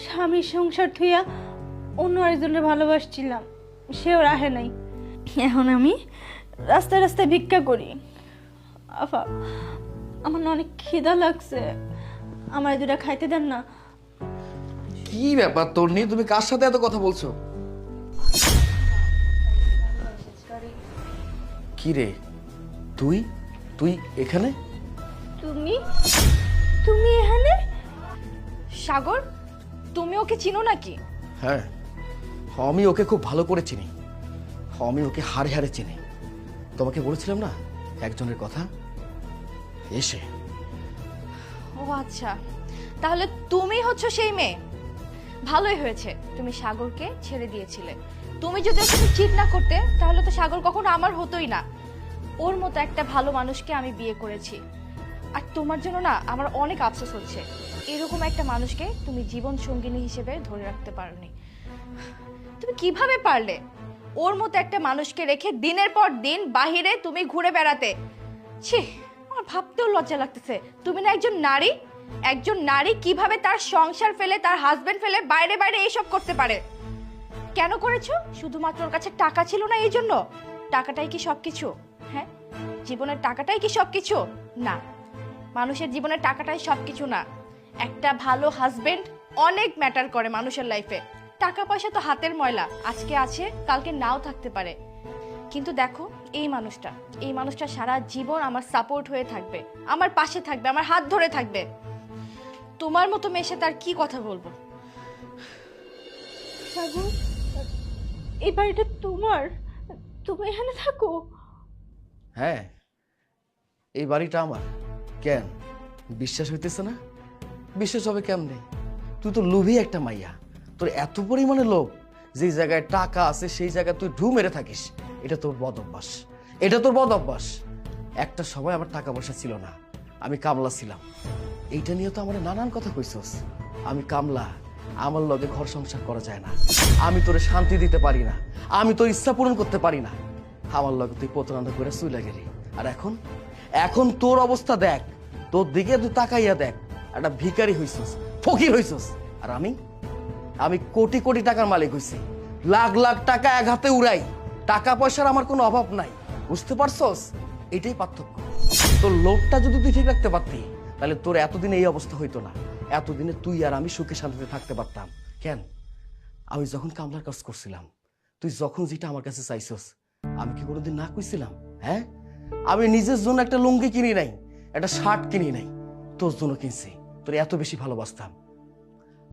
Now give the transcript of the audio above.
স্বামীর সংসার থুইয়া অন্য আরেকজনের ভালোবাসছিলাম, সেও রাহে নাই। এখন আমি রাস্তায় রাস্তায় ভিক্ষা করি। আফা, আমার না অনেক খিদা লাগছে, আমার দুটা খাইতে দেন না। কি ব্যাপার তোর নিয়ে? তুমি কার সাথে এত কথা বলছো? কি রে, তুই তুই এখানে? তুমি তুমি এখানে? সাগর, তুমি ওকে চিনো নাকি? হ্যাঁ, আমি ওকে খুব ভালো করে চিনি। আমি ওকে হাড়ে হাড়ে চিনি। তোমাকে বলেছিলাম না একজনের কথা, এসে। ও আচ্ছা, তাহলে তুমি হচ্ছে সেই মেয়ে। ভালোই হয়েছে তুমি সাগরকে ছেড়ে দিয়েছিলে। তুমি যদি ওকে চিট না করতে তাহলে তো সাগর কখনো আমার হতোই না। ওর মতো একটা ভালো মানুষকে আমি বিয়ে করেছি, আর তোমার জন্য না আমার অনেক আফসোস হচ্ছে। এরকম একটা মানুষকে তুমি জীবন সঙ্গিনী হিসেবে ধরে রাখতে পারোনি। তুমি কিভাবে পারলে ওর মতো একটা মানুষকে রেখে দিনের পর দিন বাহিরে তুমি ঘুরে বেড়াতে? ছি, আমার ভাবতেও লজ্জা লাগতেছে। তুমি না একজন নারী, একজন নারী কিভাবে তার সংসার ফেলে, তার হাজবেন্ড ফেলে বাইরে বাইরে এইসব করতে পারে? কেন করেছো? শুধুমাত্র ওর কাছে টাকা ছিল না এই জন্য? টাকাটাই কি সবকিছু? হ্যাঁ, জীবনের টাকাটাই কি সবকিছু? না, মানুষের জীবনের টাকাটাই সবকিছু না। একটা ভালো হাজবেন্ড অনেক ম্যাটার করে মানুষের লাইফে। টাকা পয়সা তো হাতের ময়লা, আজকে আছে কালকে নাও থাকতে পারে। কিন্তু দেখো এই মানুষটা সারা জীবন আমার সাপোর্ট হয়ে থাকবে, আমার পাশে থাকবে, আমার হাত ধরে থাকবে। তোমার মতো মেয়ে সাথে আর কি কথা বলবো? সাগর, এই বাড়িটা তোমার? তুমি এখানে থাকো? হ্যাঁ, এই বাড়িটা আমার। কেন বিশ্বাস হইতেছে না? বিশ্বাস হবে কেমনে? তুই তো লোভী একটা মাইয়া। তোর এত পরিমাণে লোভ, যে জায়গায় টাকা আছে সেই জায়গায় তুই ঢু মেরে থাকিস। এটা তোর বদ অভ্যাস, এটা তোর বদ অভ্যাস। একটা সময় আমার টাকা পয়সা ছিল না, আমি কামলা ছিলাম। এইটা নিয়ে তো আমার নানান কথা কইছস। আমি কামলা, আমার লগে ঘর সংসার করা যায় না। আমি তোরে শান্তি দিতে পারি না, আমি তোর ইচ্ছা পূরণ করতে পারি না। আমার লগে তুই প্রতারণা করে চুইলা গেলি। আর এখন এখন তোর অবস্থা দেখ, তোর দিকে তুই তাকাইয়া দেখ। একটা ভিখারি হইছস, ফকির হইছস। আর আমি আমি কোটি কোটি টাকার মালিক হইছি, লাখ লাখ টাকা এক হাতে উড়াই। টাকা পয়সার আমার কোনো অভাব নাই, বুঝতে পারছস? এটাই পার্থক্য। তোর লোভটা যদি তুই ঠিক রাখতে পারতি তাহলে তোর এতদিনে এই অবস্থা হইতো না। এতদিনে তুই আর আমি সুখে শান্তিতে থাকতে পারতাম। কেন? আমি যখন কামলার কাজ করছিলাম, তুই যখন যেটা আমার কাছে চাইছস, আমি কি কোনোদিন না কইছিলাম? হ্যাঁ, আমি নিজের জন্য একটা লুঙ্গি কিনি নাই, একটা শার্ট কিনি নাই, তোর জন্য কিনছি। তোর এত বেশি ভালোবাসতাম।